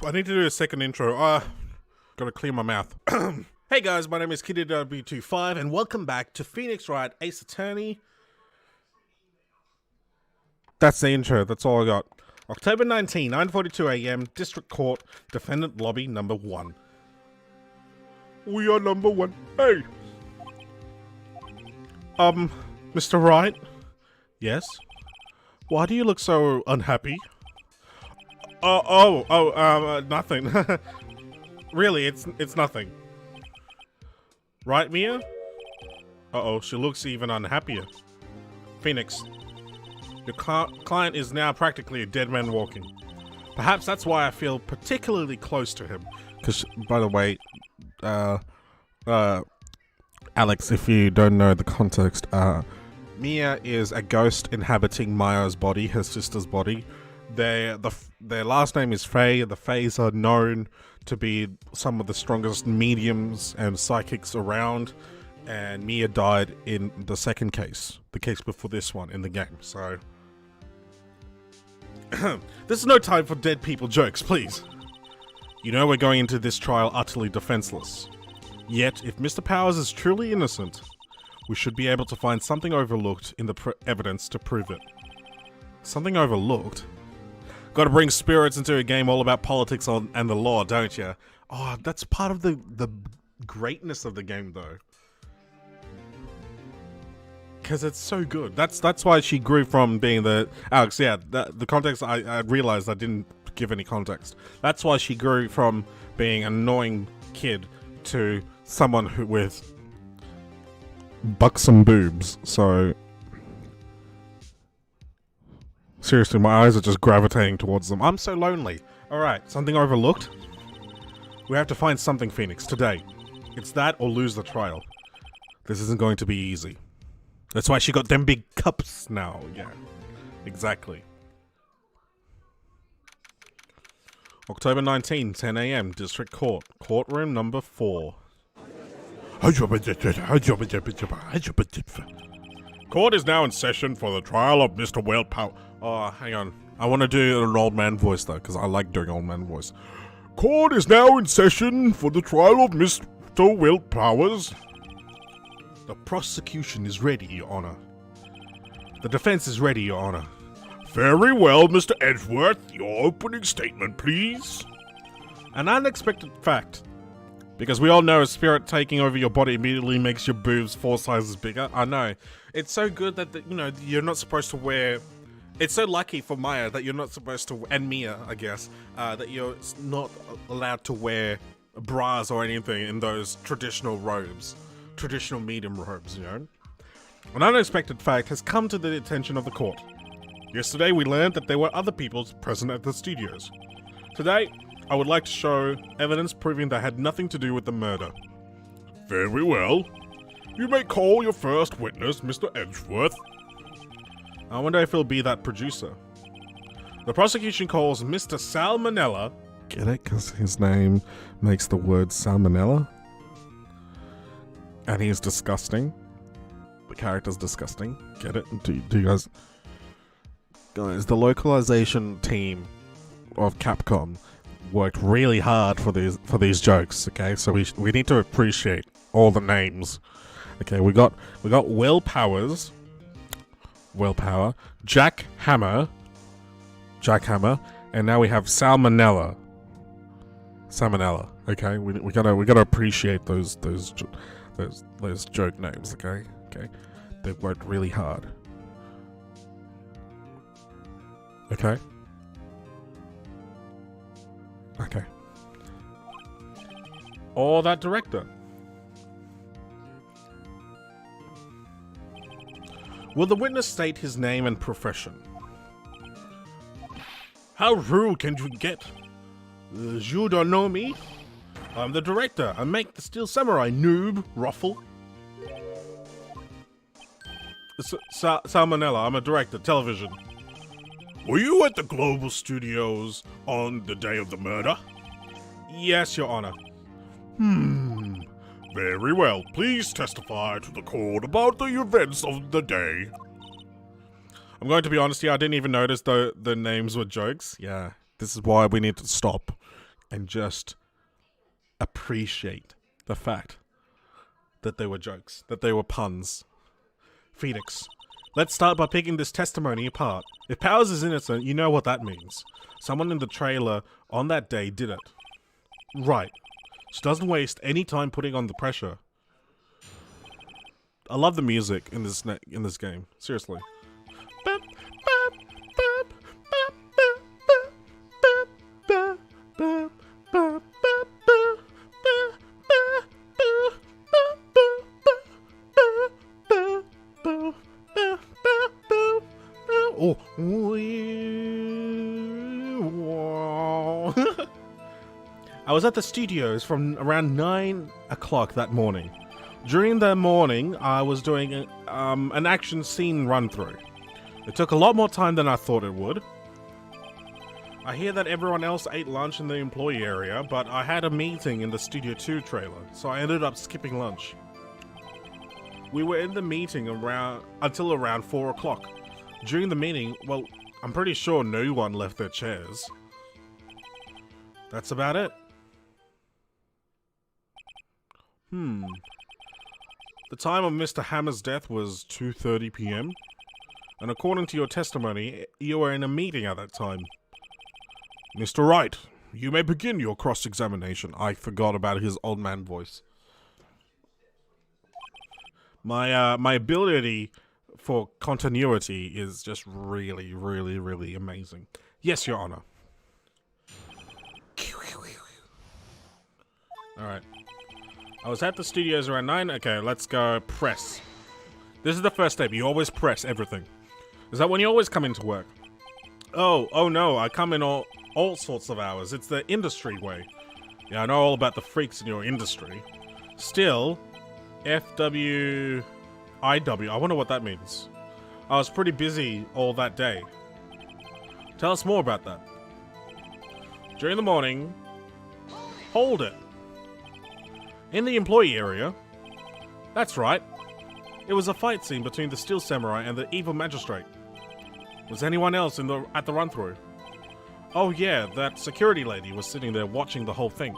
I need to do a second intro. Gotta clear my mouth. Hey guys, my name is KiddyW25 and welcome back to Phoenix Wright, Ace Attorney. That's the intro, that's all I got. October 19, 9:42 AM, District Court, Defendant Lobby number 1. We are number 1. Hey! Mr. Wright? Yes? Why do you look so unhappy? Nothing. Really, it's nothing. Right, Mia? Uh-oh, she looks even unhappier. Phoenix, your client is now practically a dead man walking. Perhaps that's why I feel particularly close to him. Because, by the way, Alex, if you don't know the context, Mia is a ghost inhabiting Maya's body, her sister's body. Their last name is Faye. The Fays are known to be some of the strongest mediums and psychics around, and Mia died in the second case, the case before this one in the game, so... This is no time for dead people jokes, please. You know we're going into this trial utterly defenseless. Yet, if Mr. Powers is truly innocent, we should be able to find something overlooked in the evidence to prove it. Something overlooked? Gotta bring spirits into a game all about politics and the law, don't you? Oh, that's part of the greatness of the game, though. Because it's so good. That's why she grew from being the... Alex, yeah, the context, I realized I didn't give any context. That's why she grew from being an annoying kid to someone who with buxom boobs, so... Seriously, my eyes are just gravitating towards them. I'm so lonely. Alright, something overlooked? We have to find something, Phoenix, today. It's that or lose the trial. This isn't going to be easy. That's why she got them big cups now, yeah. Exactly. October 19, 10 AM, District Court. Courtroom number 4. Court is now in session for the trial of Mr. Wellpower. Oh, hang on. I want to do an old man voice, though, because I like doing old man voice. Court is now in session for the trial of Mr. Wellpowers. The prosecution is ready, Your Honor. The defense is ready, Your Honor. Very well, Mr. Edgeworth. Your opening statement, please. An unexpected fact. Because we all know a spirit taking over your body immediately makes your boobs 4 sizes bigger. I know. It's so good that, you're not supposed to wear... It's so lucky for Maya that you're not supposed to... And Mia, I guess. That you're not allowed to wear bras or anything in those traditional robes. Traditional medium robes, you know? An unexpected fact has come to the attention of the court. Yesterday, we learned that there were other people present at the studios. Today, I would like to show evidence proving they had nothing to do with the murder. Very well. You may call your first witness, Mr. Edgeworth. I wonder if he'll be that producer. The prosecution calls Mr. Salmonella. Get it? Because his name makes the word salmonella? And he's disgusting. The character's disgusting. Get it? Do you guys... Guys, the localization team of Capcom worked really hard for these jokes, okay? So we need to appreciate all the names. Okay, we got Will Powers, Willpower, Jack Hammer, and now we have Salmonella. Okay, we gotta appreciate those joke names, okay? Okay, they worked really hard. Okay. Okay. Or that director. Will the witness state his name and profession? How rude can you get? You don't know me? I'm the director. I make the Steel Samurai, noob, ruffle. Salmonella, I'm a director, television. Were you at the Global Studios on the day of the murder? Yes, Your Honor. Very well. Please testify to the court about the events of the day. I'm going to be honest here, I didn't even notice the names were jokes. Yeah, this is why we need to stop. and just appreciate the fact that they were jokes, that they were puns. Phoenix, let's start by picking this testimony apart. If Powers is innocent, you know what that means. Someone in the trailer on that day did it. Right. She doesn't waste any time putting on the pressure. I love the music in this game. Seriously. Oh. I was at the studios from around 9 o'clock that morning. During the morning, I was doing an action scene run-through. It took a lot more time than I thought it would. I hear that everyone else ate lunch in the employee area, but I had a meeting in the Studio 2 trailer, so I ended up skipping lunch. We were in the meeting until around 4 o'clock. During the meeting, well, I'm pretty sure no one left their chairs. That's about it. The time of Mr. Hammer's death was 2:30 p.m. And according to your testimony, you were in a meeting at that time. Mr. Wright, you may begin your cross-examination. I forgot about his old man voice. My ability for continuity is just really, really, really amazing. Yes, Your Honor. Alright. I was at the studios around 9. Okay, let's go press. This is the first step. You always press everything. Is that when you always come into work? Oh no, I come in all sorts of hours. It's the industry way. Yeah, I know all about the freaks in your industry. Still, FWIW. I wonder what that means. I was pretty busy all that day. Tell us more about that. During the morning, hold it. In the employee area. That's right. It was a fight scene between the Steel Samurai and the evil magistrate. Was anyone else at the run-through? Oh yeah, that security lady was sitting there watching the whole thing.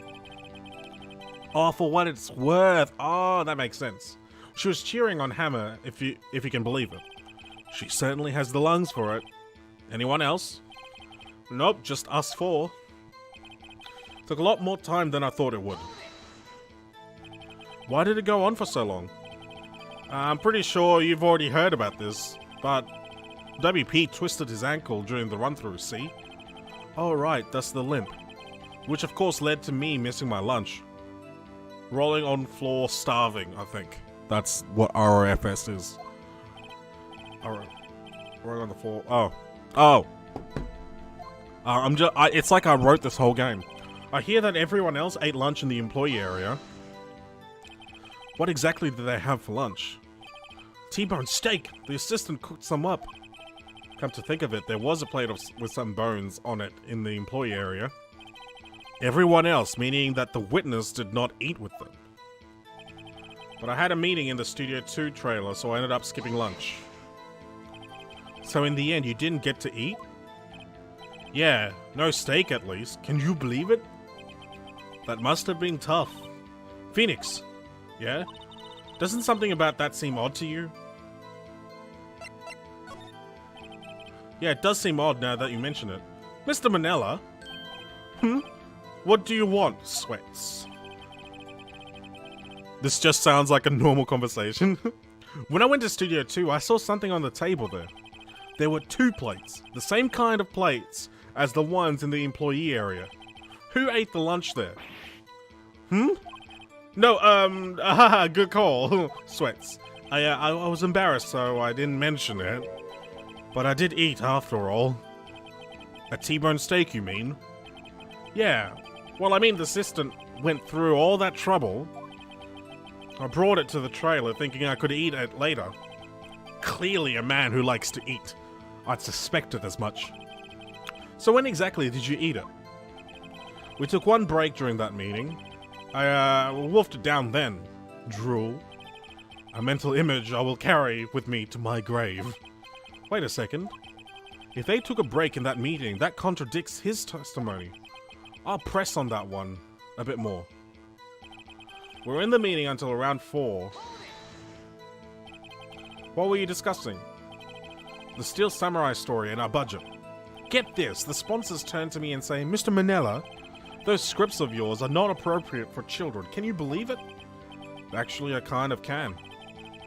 Oh, for what it's worth. Oh, that makes sense. She was cheering on Hammer, if you can believe it. She certainly has the lungs for it. Anyone else? Nope, just us four. Took a lot more time than I thought it would. Why did it go on for so long? I'm pretty sure you've already heard about this, but WP twisted his ankle during the run-through, see? Oh right, that's the limp. Which of course led to me missing my lunch. Rolling on floor starving, I think. That's what ROFS is. Alright. Rolling on the floor. Oh. It's like I wrote this whole game. I hear that everyone else ate lunch in the employee area. What exactly did they have for lunch? T-bone steak! The assistant cooked some up. Come to think of it, there was a plate with some bones on it in the employee area. Everyone else, meaning that the witness did not eat with them. But I had a meeting in the Studio 2 trailer, so I ended up skipping lunch. So in the end, you didn't get to eat? Yeah, no steak at least. Can you believe it? That must have been tough. Phoenix. Yeah? Doesn't something about that seem odd to you? Yeah, it does seem odd now that you mention it. Mr. Manella? What do you want, Sweats? This just sounds like a normal conversation. When I went to Studio 2, I saw something on the table there. There were 2 plates, the same kind of plates as the ones in the employee area. Who ate the lunch there? No, good call. Sweats. I was embarrassed, so I didn't mention it. But I did eat, after all. A T-bone steak, you mean? Yeah. Well, I mean, the assistant went through all that trouble. I brought it to the trailer thinking I could eat it later. Clearly a man who likes to eat. I'd suspected as much. So when exactly did you eat it? We took one break during that meeting. I wolfed it down then. Drool. A mental image I will carry with me to my grave. Wait a second. If they took a break in that meeting, that contradicts his testimony. I'll press on that one a bit more. We're in the meeting until around 4. What were you discussing? The Steel Samurai story and our budget. Get this, the sponsors turn to me and say, Mr. Manella, those scripts of yours are not appropriate for children. Can you believe it? Actually, I kind of can.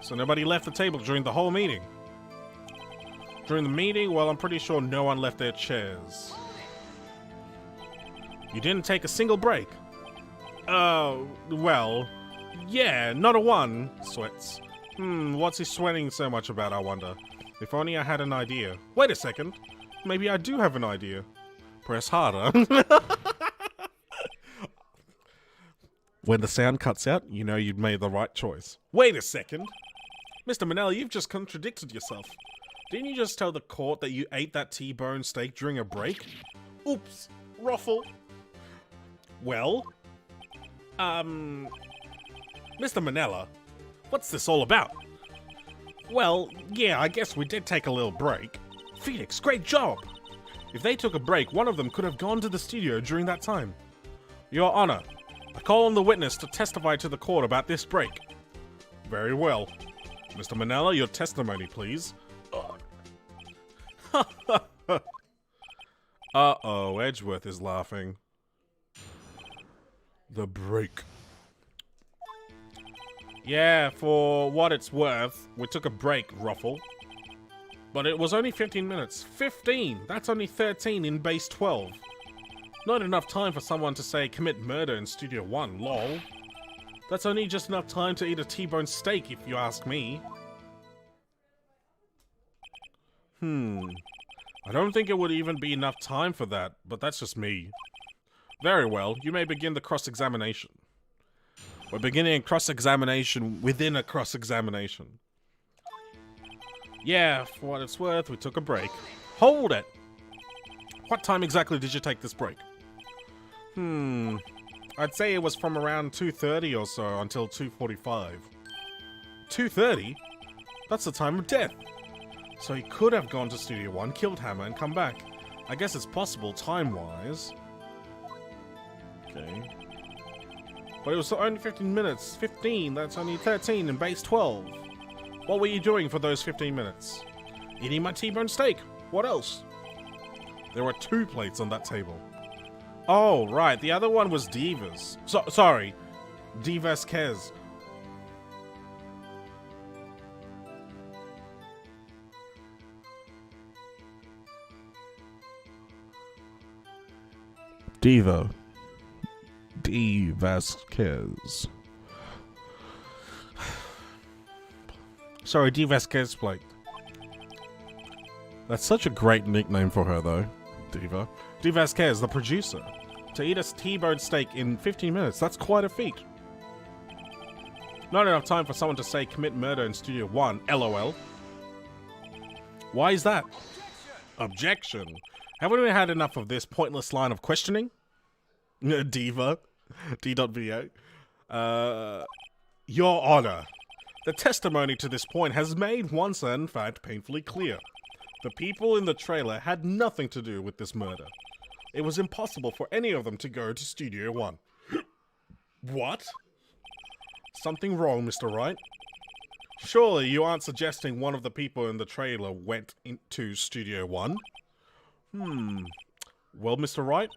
So nobody left the table during the whole meeting. During the meeting, well, I'm pretty sure no one left their chairs. You didn't take a single break? Well, yeah, not a one. Sweats. What's he sweating so much about, I wonder? If only I had an idea. Wait a second. Maybe I do have an idea. Press harder. When the sound cuts out, you know you've made the right choice. Wait a second. Mr. Manella, you've just contradicted yourself. Didn't you just tell the court that you ate that T-bone steak during a break? Oops. Ruffle. Well? Mr. Manella, what's this all about? Well, yeah, I guess we did take a little break. Phoenix, great job! If they took a break, one of them could have gone to the studio during that time. Your Honor, I call on the witness to testify to the court about this break. Very well. Mr. Manella, your testimony, please. Uh-oh, Edgeworth is laughing. The break. Yeah, for what it's worth, we took a break, Ruffle. But it was only 15 minutes. 15! That's only 13 in base 12. Not enough time for someone to say commit murder in Studio 1, lol. That's only just enough time to eat a T-bone steak, if you ask me. I don't think it would even be enough time for that, but that's just me. Very well, you may begin the cross-examination. We're beginning a cross-examination within a cross-examination. Yeah, for what it's worth, we took a break. Hold it! What time exactly did you take this break? I'd say it was from around 2:30 or so until 2:45. 2:30? That's the time of death. So he could have gone to Studio 1, killed Hammer, and come back. I guess it's possible time-wise. Okay. But it was only 15 minutes. 15, that's only 13 in base 12. What were you doing for those 15 minutes? Eating my T-bone steak. What else? There were 2 plates on that table. Oh, right. The other one was Diva's. Sorry. D. Vasquez. Diva. D. Vasquez. Sorry, D. Vasquez plate. That's such a great nickname for her, though. Diva. D. Vasquez, the producer. To eat a T-bone steak in 15 minutes, that's quite a feat. Not enough time for someone to say commit murder in Studio 1, LOL. Why is that? Objection. Haven't we had enough of this pointless line of questioning? Diva. D.VO. Your Honor. The testimony to this point has made one certain fact painfully clear. The people in the trailer had nothing to do with this murder. It was impossible for any of them to go to Studio 1. What? Something wrong, Mr. Wright? Surely you aren't suggesting one of the people in the trailer went into Studio 1? Well, Mr. Wright?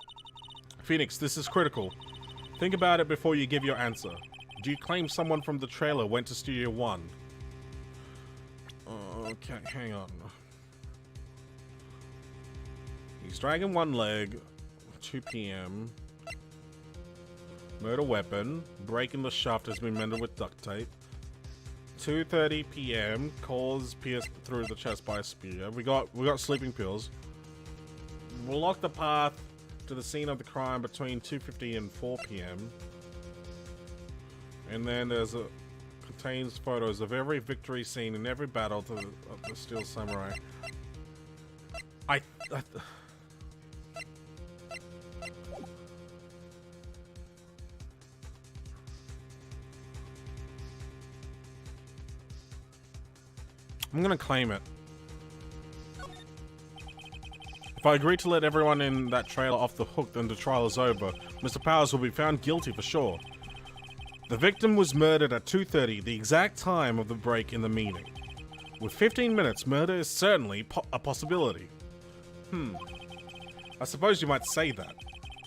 Phoenix, this is critical. Think about it before you give your answer. Do you claim someone from the trailer went to Studio 1? Okay, hang on. He's dragging one leg. 2 p.m. Murder weapon. Breaking the shaft has been mended with duct tape. 2:30 p.m. Cause pierced through the chest by a spear. We got sleeping pills. We'll lock the path to the scene of the crime between 2:50 and 4 p.m. And then there's contains photos of every victory scene in every battle of the Steel Samurai. I'm gonna claim it. If I agree to let everyone in that trailer off the hook, then the trial is over. Mr. Powers will be found guilty for sure. The victim was murdered at 2:30, the exact time of the break in the meeting. With 15 minutes, murder is certainly a possibility. I suppose you might say that.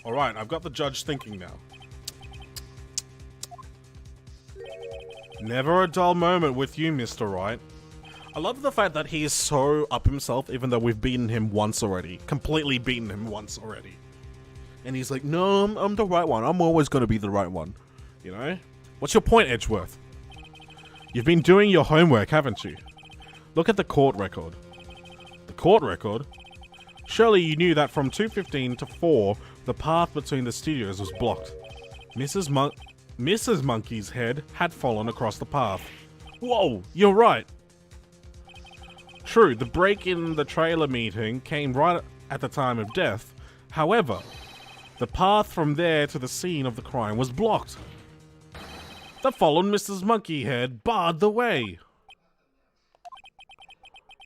Alright, I've got the judge thinking now. Never a dull moment with you, Mr. Wright. I love the fact that he is so up himself, even though we've beaten him once already. Completely beaten him once already. And he's like, no, I'm the right one. I'm always going to be the right one. You know? What's your point, Edgeworth? You've been doing your homework, haven't you? Look at the court record. The court record? Surely you knew that from 2:15 to 4, the path between the studios was blocked. Mrs. Monkey's head had fallen across the path. Whoa, you're right. True, the break in the trailer meeting came right at the time of death. However, the path from there to the scene of the crime was blocked. The fallen Mrs. Monkeyhead barred the way.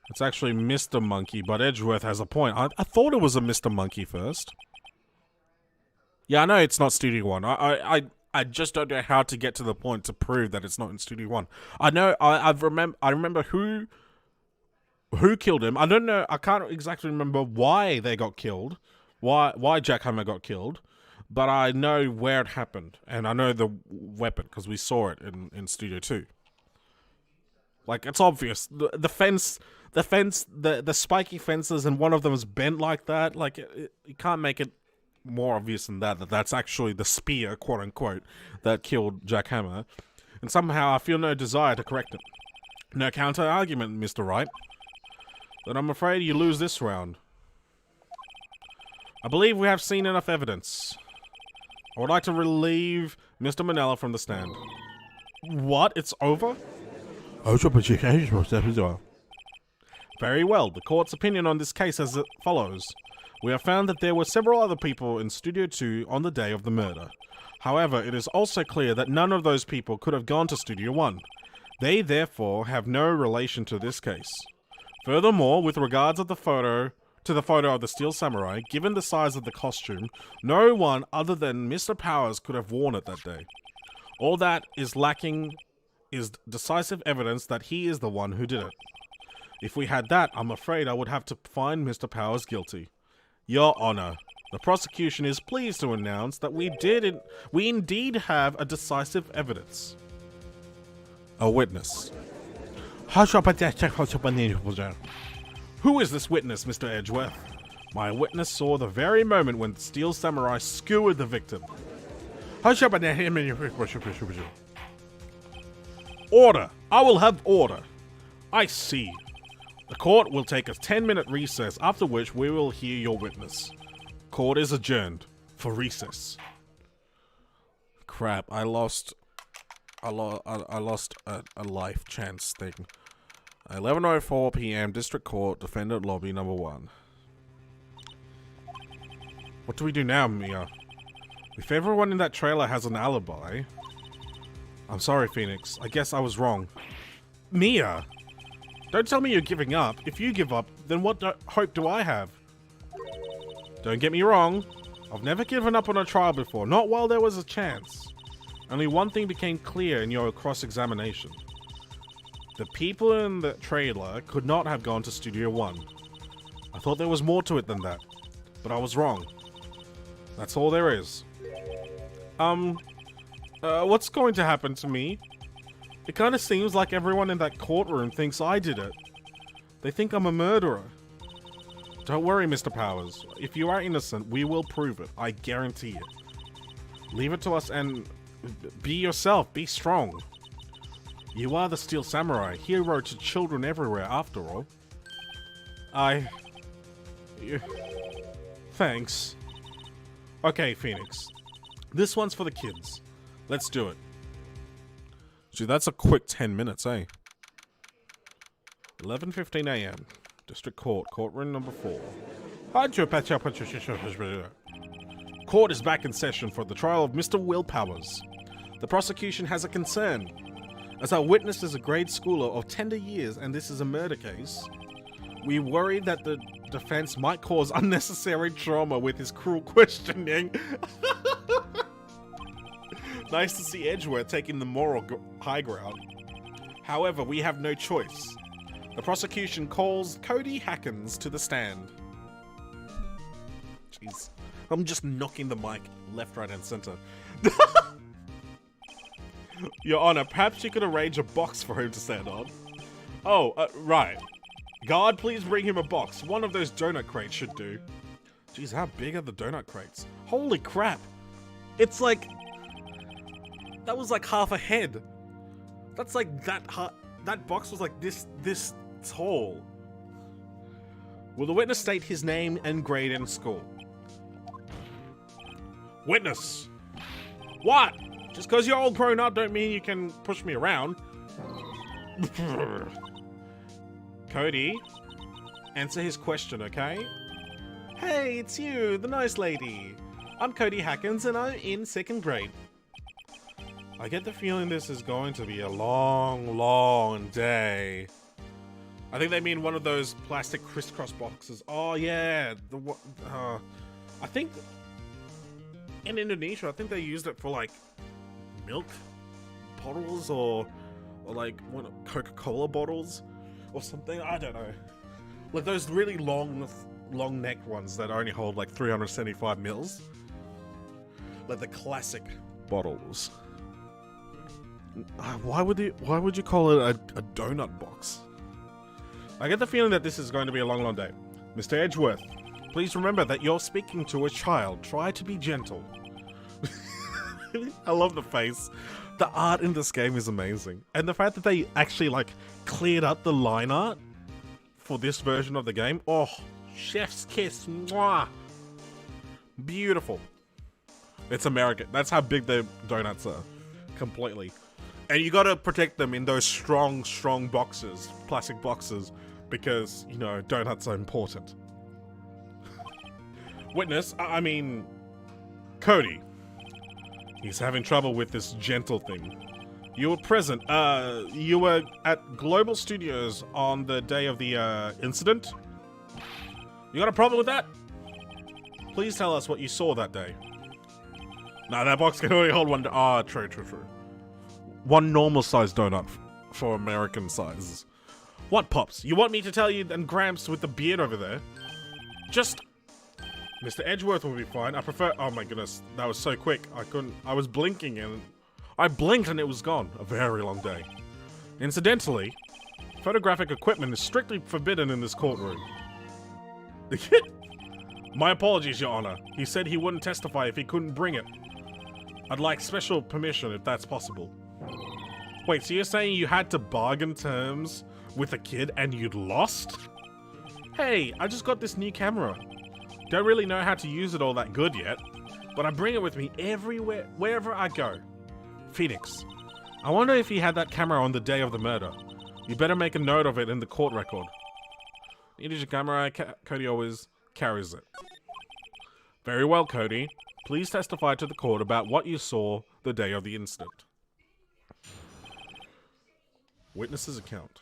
It's actually Mr. Monkey, but Edgeworth has a point. I thought it was a Mr. Monkey first. Yeah, I know it's not Studio One. I just don't know how to get to the point to prove that it's not in Studio One. I know. I remember who killed him. I don't know. I can't exactly remember why they got killed. Why Jack Hammer got killed. But I know where it happened, and I know the weapon because we saw it in Studio 2. Like, it's obvious. The fence, the spiky fences, and one of them is bent like that. Like, you can't make it more obvious than that that's actually the spear, quote unquote, that killed Jack Hammer. And somehow I feel no desire to correct it. No counter argument, Mr. Wright. Then I'm afraid you lose this round. I believe we have seen enough evidence. I would like to relieve Mr. Manella from the stand. What? It's over? Very well. The court's opinion on this case is as follows. We have found that there were several other people in Studio 2 on the day of the murder. However, it is also clear that none of those people could have gone to Studio 1. They, therefore, have no relation to this case. Furthermore, with regards to the photo of the Steel Samurai, given the size of the costume, no one other than Mr. Powers could have worn it that day. All that is lacking is decisive evidence that he is the one who did it. If we had that, I'm afraid I would have to find Mr. Powers guilty. Your Honor, the prosecution is pleased to announce that we indeed have a decisive evidence. A witness. Who is this witness, Mr. Edgeworth? My witness saw the very moment when the Steel Samurai skewered the victim. Order! I will have order. I see. The court will take a 10-minute recess, after which we will hear your witness. Court is adjourned for recess. Crap, I lost a life chance thing. 11:04 p.m. District Court, Defendant Lobby number 1. What do we do now, Mia? If everyone in that trailer has an alibi... I'm sorry, Phoenix. I guess I was wrong. Mia! Don't tell me you're giving up. If you give up, then what hope do I have? Don't get me wrong. I've never given up on a trial before, not while there was a chance. Only one thing became clear in your cross-examination. The people in the trailer could not have gone to Studio 1. I thought there was more to it than that, but I was wrong. That's all there is. What's going to happen to me? It kind of seems like everyone in that courtroom thinks I did it. They think I'm a murderer. Don't worry, Mr. Powers. If you are innocent, we will prove it. I guarantee it. Leave it to us and be yourself. Be strong. You are the Steel Samurai, hero to children everywhere, after all. Thanks. Okay, Phoenix. This one's for the kids. Let's do it. Gee, that's a quick 10 minutes, eh? 11:15 a.m. District Court, courtroom number 4. Court is back in session for the trial of Mr. Will Powers. The prosecution has a concern. As our witness is a grade schooler of tender years and this is a murder case, We worry that the defense might cause unnecessary trauma with his cruel questioning. Nice to see Edgeworth taking the moral high ground. However, we have no choice. The prosecution calls Cody Hackins to the stand. Jeez. I'm just knocking the mic left, right, and center. Your Honor, perhaps you could arrange a box for him to stand on. Oh, right. Guard, please bring him a box. One of those donut crates should do. Jeez, how big are the donut crates? Holy crap. It's like... That was like half a head. That's like that box was like this tall. Will the witness state his name and grade in school? Witness. What? Just because you're all grown up don't mean you can push me around. Cody, answer his question, okay? Hey, it's you, the nice lady. I'm Cody Hackins and I'm in 2nd grade. I get the feeling this is going to be a long, long day. I think they mean one of those plastic crisscross boxes. Oh yeah, I think in Indonesia, I think they used it for like milk bottles or like Coca-Cola bottles or something. I don't know. Like those really long necked ones that only hold like 375 mils. Like the classic bottles. Why would you call it a donut box? I get the feeling that this is going to be a long, long day. Mr. Edgeworth, please remember that you're speaking to a child. Try to be gentle. I love the face. The art in this game is amazing. And the fact that they actually like cleared up the line art for this version of the game. Oh, chef's kiss. Mwah. Beautiful. It's American. That's how big the donuts are. Completely. And you gotta protect them in those strong boxes, plastic boxes, because, you know, donuts are important. Witness, I mean, Cody. He's having trouble with this gentle thing. You were present, you were at Global Studios on the day of the, incident? You got a problem with that? Please tell us what you saw that day. No, that box can only hold one. Ah, true. One normal-sized donut for American sizes. What, Pops? You want me to tell you and Gramps with the beard over there? Just... Mr. Edgeworth will be fine. I prefer... Oh my goodness, that was so quick. I was blinking and... I blinked and it was gone. A very long day. Incidentally, photographic equipment is strictly forbidden in this courtroom. My apologies, Your Honor. He said he wouldn't testify if he couldn't bring it. I'd like special permission if that's possible. Wait, so you're saying you had to bargain terms with a kid and you'd lost? Hey, I just got this new camera. Don't really know how to use it all that good yet, but I bring it with me everywhere, wherever I go. Phoenix, I wonder if he had that camera on the day of the murder. You better make a note of it in the court record. Needed your camera, Cody always carries it. Very well, Cody. Please testify to the court about what you saw the day of the incident. Witness's account.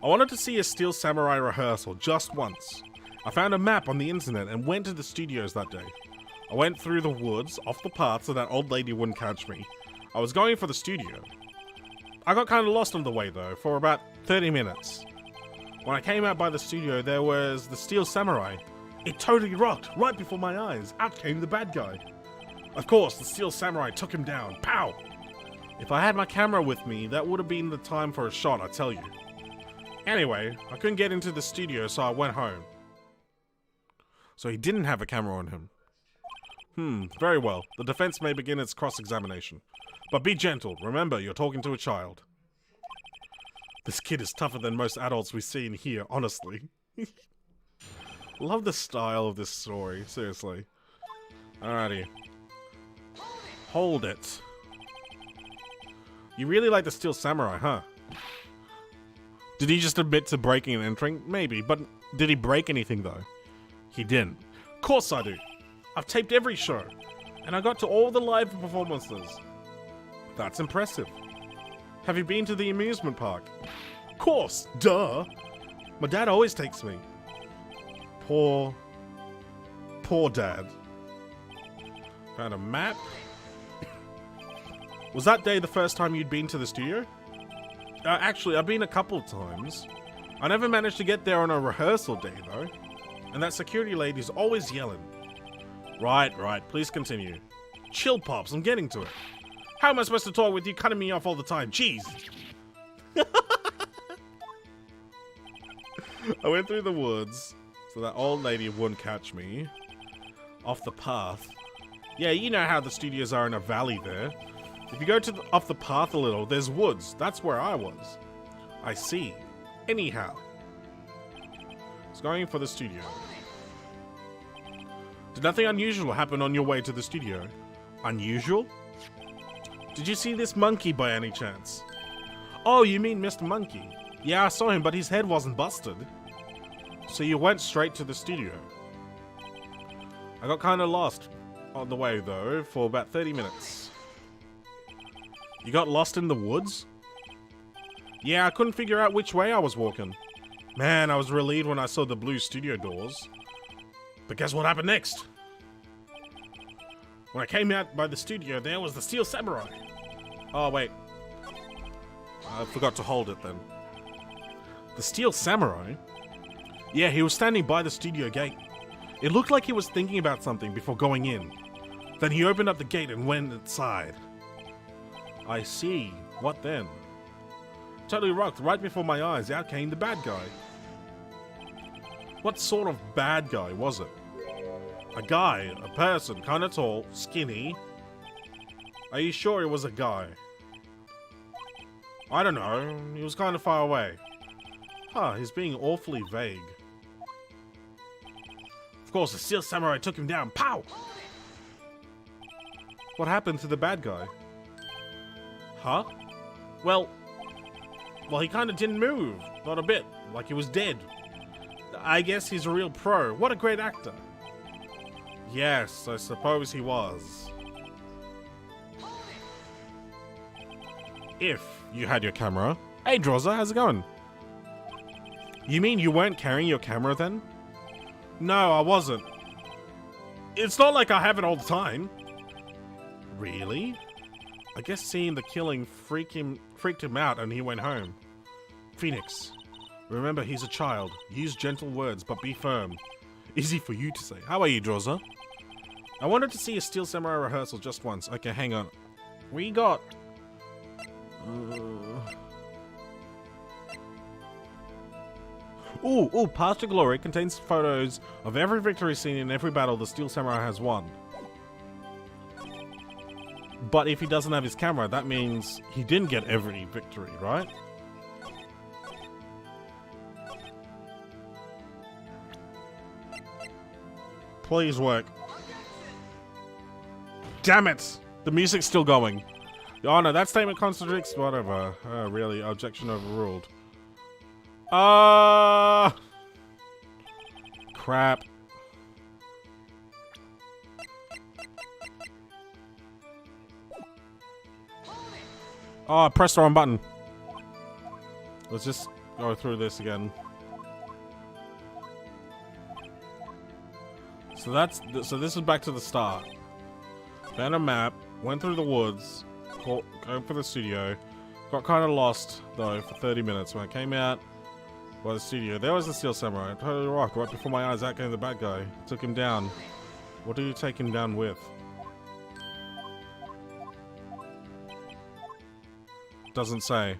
I wanted to see a Steel Samurai rehearsal just once. I found a map on the internet and went to the studios that day. I went through the woods, off the path so that old lady wouldn't catch me. I was going for the studio. I got kind of lost on the way though, for about 30 minutes. When I came out by the studio, there was the Steel Samurai. It totally rocked, right before my eyes. Out came the bad guy. Of course, the Steel Samurai took him down. Pow! If I had my camera with me, that would have been the time for a shot, I tell you. Anyway, I couldn't get into the studio, so I went home. So he didn't have a camera on him. Very well. The defense may begin its cross-examination. But be gentle. Remember, you're talking to a child. This kid is tougher than most adults we see in here, honestly. Love the style of this story, seriously. Alrighty. Hold it. You really like the Steel Samurai, huh? Did he just admit to breaking and entering? Maybe, but did he break anything though? He didn't. Of course I do. I've taped every show, and I got to all the live performances. That's impressive. Have you been to the amusement park? Of course, duh. My dad always takes me. Poor dad. Found a map. Was that day the first time you'd been to the studio? Actually, I've been a couple of times. I never managed to get there on a rehearsal day, though. And that security lady's always yelling. Right, please continue. Chill, Pops, I'm getting to it. How am I supposed to talk with you cutting me off all the time? Jeez. I went through the woods so that old lady wouldn't catch me. Off the path. Yeah, you know how the studios are in a valley there. If you go off the path a little, there's woods. That's where I was. I see. Anyhow. It's going for the studio. Did nothing unusual happen on your way to the studio? Unusual? Did you see this monkey by any chance? Oh, you mean Mr. Monkey? Yeah, I saw him, but his head wasn't busted. So you went straight to the studio. I got kind of lost on the way, though, for about 30 minutes. You got lost in the woods? Yeah, I couldn't figure out which way I was walking. Man, I was relieved when I saw the blue studio doors. But guess what happened next? When I came out by the studio, there was the Steel Samurai. Oh, wait. I forgot to hold it then. The Steel Samurai? Yeah, he was standing by the studio gate. It looked like he was thinking about something before going in. Then he opened up the gate and went inside. I see. What then? Totally rocked. Right before my eyes, out came the bad guy. What sort of bad guy was it? A guy, a person, kinda tall, skinny. Are you sure it was a guy? I don't know. He was kinda far away. Huh, he's being awfully vague. Of course, the Steel Samurai took him down. Pow! What happened to the bad guy? Huh? Well, he kinda didn't move. Not a bit. Like he was dead. I guess he's a real pro. What a great actor. Yes, I suppose he was. If you had your camera. Hey, Droza, how's it going? You mean you weren't carrying your camera then? No, I wasn't. It's not like I have it all the time. Really? I guess seeing the killing freaked him out and he went home. Phoenix, remember he's a child. Use gentle words, but be firm. Easy for you to say. How are you, Droza? I wanted to see a Steel Samurai rehearsal just once. Okay, hang on. We got... Ooh, Path to Glory contains photos of every victory scene in every battle the Steel Samurai has won. But if he doesn't have his camera, that means he didn't get every victory, right? Please work. Damn it! The music's still going. Oh no, that statement contradicts whatever. Really, objection overruled. Crap. Oh, I pressed the wrong button. Let's just go through this again. So this is back to the start. Found a map, went through the woods, going for the studio. Got kind of lost though for 30 minutes. When I came out by the studio, there was the Steel Samurai. Totally rocked. Right before my eyes, out came the bad guy. Took him down. What do you take him down with? Doesn't say.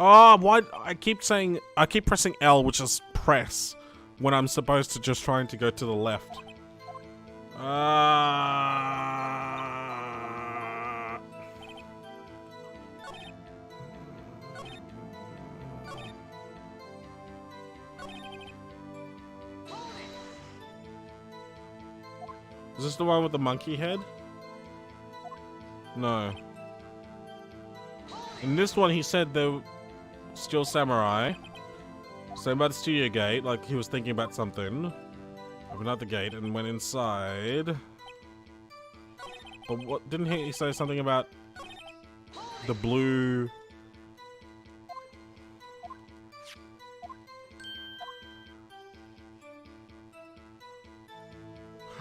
Oh, why? I keep pressing L, which is press, when I'm supposed to just trying to go to the left. Is this the one with the monkey head? No. In this one, he said the Steel Samurai. Same by the studio gate, like he was thinking about something. Opened up the gate and went inside. But what didn't he say something about the blue?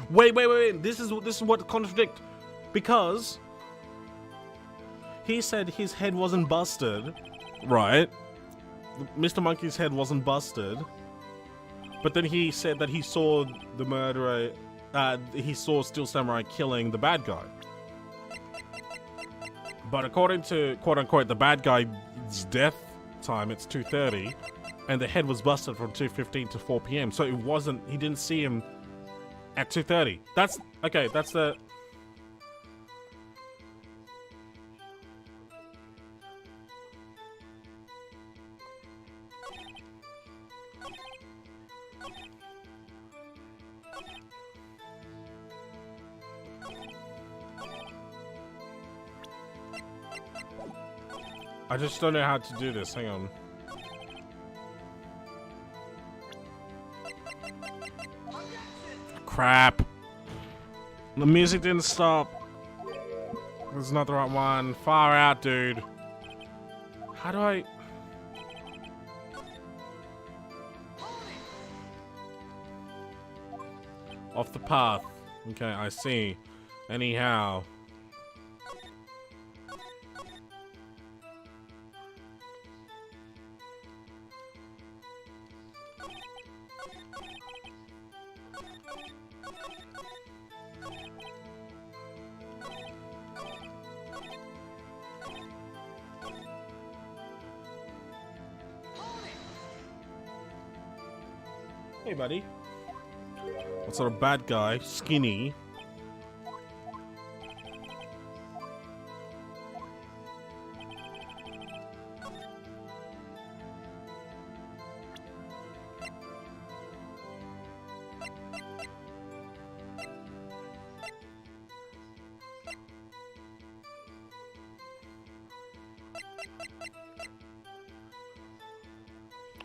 Wait. This is what contradict, because he said his head wasn't busted, right? Mr. Monkey's head wasn't busted, but then he said that he saw the murderer. He saw Steel Samurai killing the bad guy. But according to quote-unquote the bad guy's death time, it's 2:30, and the head was busted from 2:15 to 4 p.m. So it wasn't. He didn't see him at 2:30. That's okay. That's the. I just don't know how to do this. Hang on. Crap. The music didn't stop. This is not the right one. Far out, dude. How do I... Off the path. Okay, I see. Anyhow. Hey, buddy. What sort of bad guy? Skinny.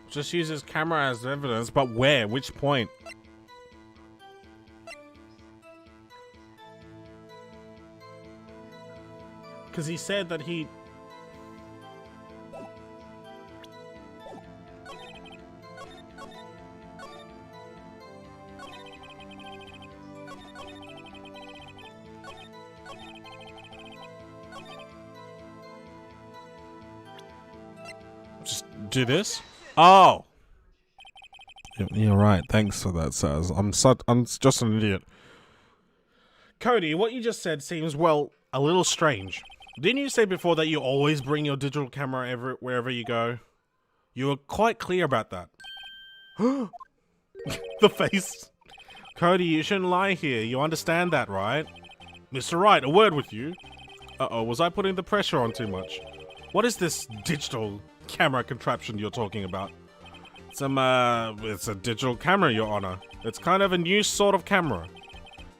Just use his camera as evidence, but where? Which point? Because he said that he... Just do this? Oh! You're right. Thanks for that, Saz. I'm just an idiot. Cody, what you just said seems, well, a little strange. Didn't you say before that you always bring your digital camera wherever you go? You were quite clear about that. The face. Cody, you shouldn't lie here. You understand that, right? Mr. Wright, a word with you. Uh-oh, was I putting the pressure on too much? What is this digital camera contraption you're talking about? It's a digital camera, Your Honor. It's kind of a new sort of camera.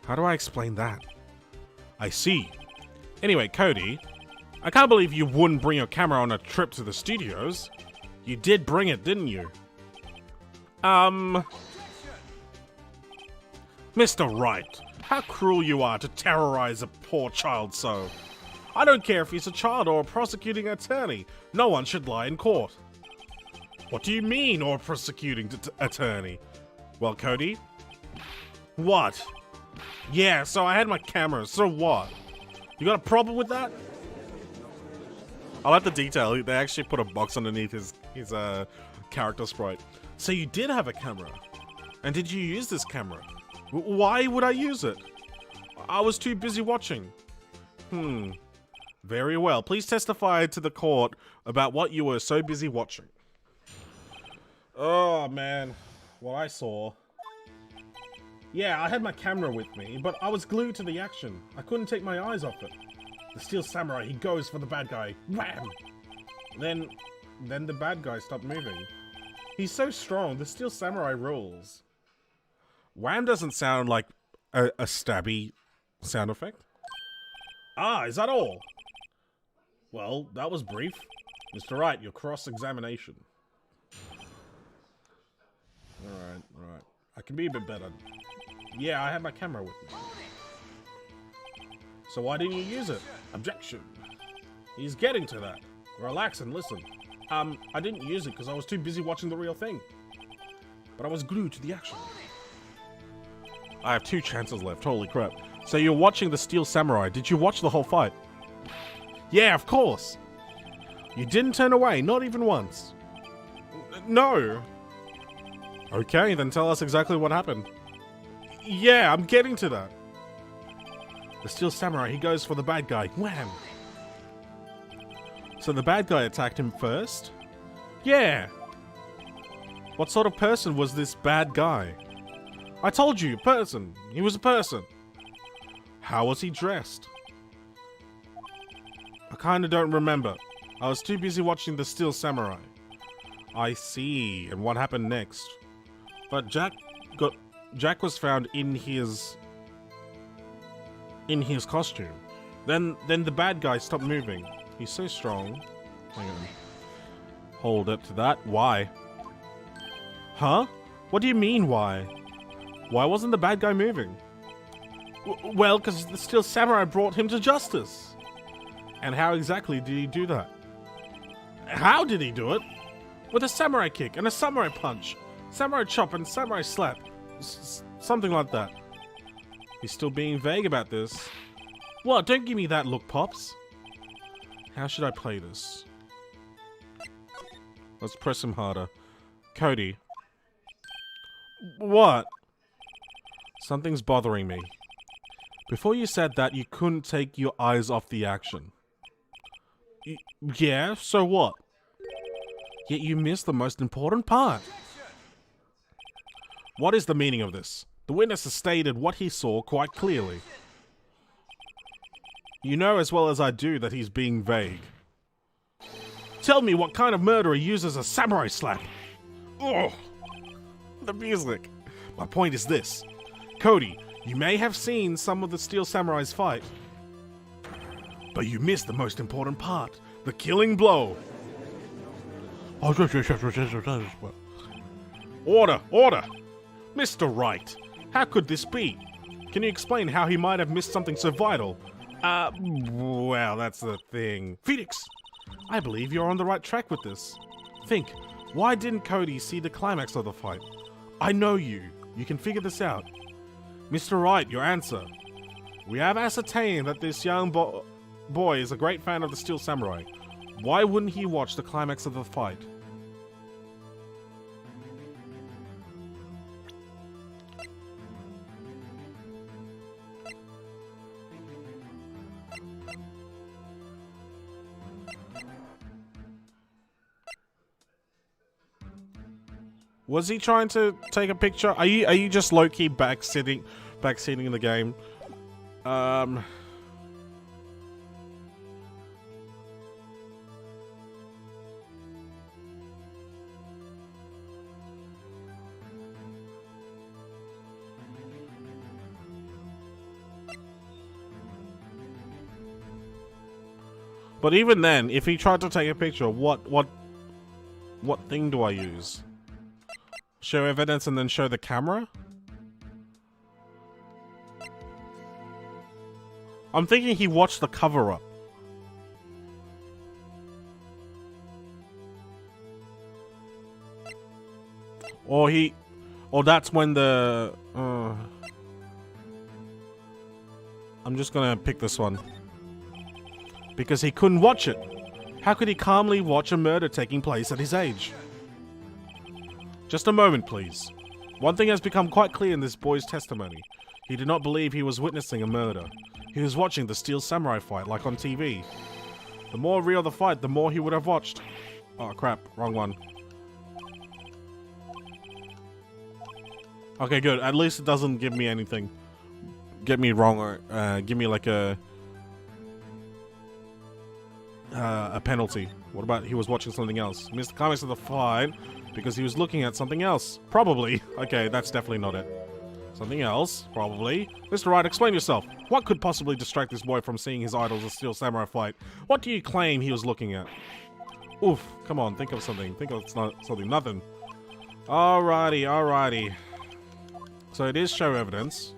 How do I explain that? I see. Anyway, Cody, I can't believe you wouldn't bring your camera on a trip to the studios. You did bring it, didn't you? Mr. Wright, how cruel you are to terrorize a poor child so. I don't care if he's a child or a prosecuting attorney. No one should lie in court. What do you mean, or prosecuting attorney? Well, Cody? What? Yeah, so I had my camera, so what? You got a problem with that? I like the detail. They actually put a box underneath his character sprite. So you did have a camera. And did you use this camera? Why would I use it? I was too busy watching. Very well. Please testify to the court about what you were so busy watching. Oh, man. What I saw. Yeah, I had my camera with me, but I was glued to the action. I couldn't take my eyes off it. The Steel Samurai, he goes for the bad guy. Wham! Then the bad guy stopped moving. He's so strong, the Steel Samurai rules. Wham doesn't sound like a stabby sound effect. Ah, is that all? Well, that was brief. Mr. Wright, your cross-examination. Alright. I can be a bit better. Yeah, I had my camera with me. So why didn't you use it? Objection. He's getting to that. Relax and listen. I didn't use it because I was too busy watching the real thing. But I was glued to the action. I have 2 chances left, holy crap. So you're watching the Steel Samurai. Did you watch the whole fight? Yeah, of course. You didn't turn away, not even once. No. Okay, then tell us exactly what happened. Yeah, I'm getting to that. The Steel Samurai, he goes for the bad guy. Wham! So the bad guy attacked him first? Yeah. What sort of person was this bad guy? I told you, person. He was a person. How was he dressed? I kinda don't remember. I was too busy watching the Steel Samurai. I see. And what happened next? But Jack was found in his costume. Then the bad guy stopped moving. He's so strong. Hang on. Hold up to that. Why? Huh? What do you mean, why? Why wasn't the bad guy moving? Well, because the Steel Samurai brought him to justice. And how exactly did he do that? How did he do it? With a samurai kick and a samurai punch, samurai chop and samurai slap. Something like that. He's still being vague about this. What? Don't give me that look, Pops. How should I play this? Let's press him harder. Cody. What? Something's bothering me. Before you said that, you couldn't take your eyes off the action. Yeah, so what? Yet you missed the most important part. What is the meaning of this? The witness has stated what he saw quite clearly. You know as well as I do that he's being vague. Tell me what kind of murderer uses a samurai slap. Ugh. The music. My point is this. Cody, you may have seen some of the Steel Samurai's fight, but you missed the most important part. The killing blow. Order! Order! Mr. Wright, how could this be? Can you explain how he might have missed something so vital? Well, that's the thing. Phoenix, I believe you're on the right track with this. Think, why didn't Cody see the climax of the fight? I know you. You can figure this out. Mr. Wright, your answer. We have ascertained that this young boy is a great fan of the Steel Samurai. Why wouldn't he watch the climax of the fight? Was he trying to take a picture? Are you just low-key backseating in the game? But even then, if he tried to take a picture, what thing do I use? Show evidence and then show the camera? I'm thinking he watched the cover-up. Or that's when the... I'm just gonna pick this one. Because he couldn't watch it. How could he calmly watch a murder taking place at his age? Just a moment, please. One thing has become quite clear in this boy's testimony. He did not believe he was witnessing a murder. He was watching the Steel Samurai fight, like on TV. The more real the fight, the more he would have watched. Oh crap, wrong one. Okay, good. At least it doesn't give me anything. Get me wrong or give me like a penalty. What about he was watching something else? Missed the climax of the fight because he was looking at something else. Probably. Okay, that's definitely not it. Something else, probably. Mr. Wright, explain yourself. What could possibly distract this boy from seeing his idol's a Steel Samurai fight? What do you claim he was looking at? Oof, come on, think of something. Think of something. Nothing. Alrighty. So it is show evidence.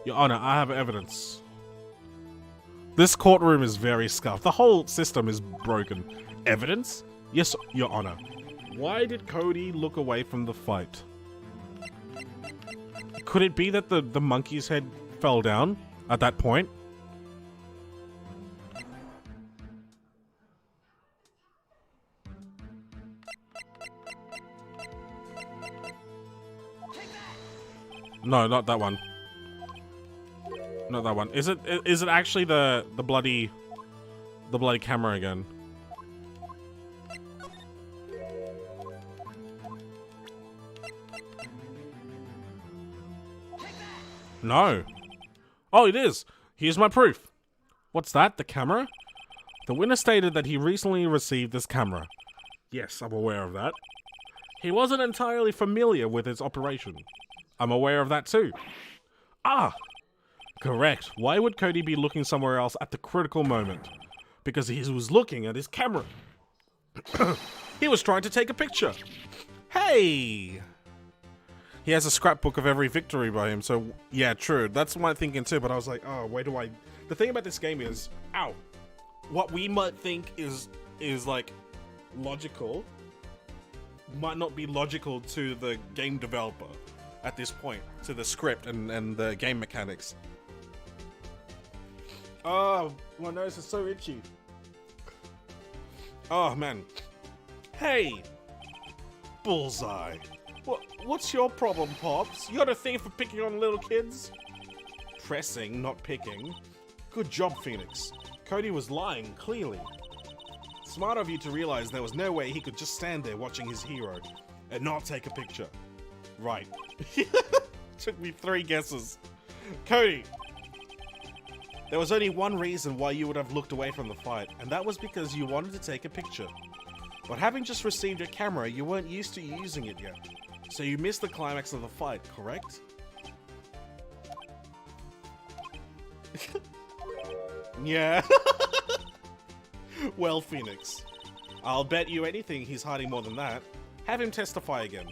Your Honor, I have evidence. This courtroom is very scuffed. The whole system is broken. Evidence? Yes, Your Honor. Why did Cody look away from the fight? Could it be that the monkey's head fell down at that point? No, not that one. Not that one. Is it actually the bloody camera again? No. Oh, it is. Here's my proof. What's that? The camera? The winner stated that he recently received this camera. Yes, I'm aware of that. He wasn't entirely familiar with its operation. I'm aware of that too. Ah! Correct. Why would Cody be looking somewhere else at the critical moment? Because he was looking at his camera. He was trying to take a picture. Hey! He has a scrapbook of every victory by him, so yeah, true. That's my thinking too, but I was like, oh, where do I... The thing about this game is, ow, what we might think is like logical might not be logical to the game developer at this point, to the script and the game mechanics. Oh, my nose is so itchy. Oh, man. Hey! Bullseye. What's your problem, Pops? You got a thing for picking on little kids? Pressing, not picking. Good job, Phoenix. Cody was lying, clearly. Smart of you to realize there was no way he could just stand there watching his hero and not take a picture. Right. Took me 3 guesses. Cody! There was only one reason why you would have looked away from the fight, and that was because you wanted to take a picture. But having just received your camera, you weren't used to using it yet. So you missed the climax of the fight, correct? Yeah. Well, Phoenix, I'll bet you anything he's hiding more than that. Have him testify again.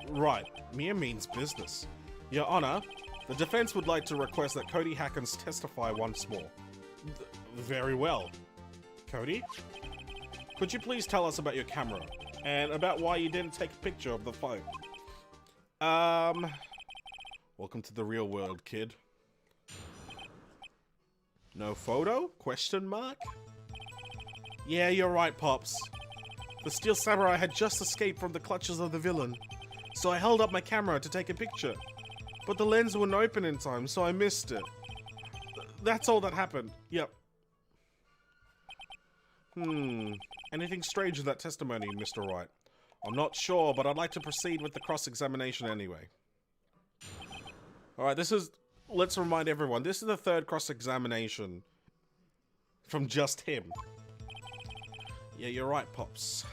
Right, mere means business. Your Honor, the defense would like to request that Cody Hackens testify once more. Very well. Cody? Could you please tell us about your camera? And about why you didn't take a picture of the fight? Welcome to the real world, kid. No photo? Question mark? Yeah, you're right, Pops. The Steel Samurai had just escaped from the clutches of the villain, so I held up my camera to take a picture. But the lens wouldn't open in time, so I missed it. That's all that happened. Yep. Anything strange in that testimony, Mr. Wright? I'm not sure, but I'd like to proceed with the cross-examination anyway. Alright, let's remind everyone, this is the 3rd cross-examination from just him. Yeah, you're right, Pops.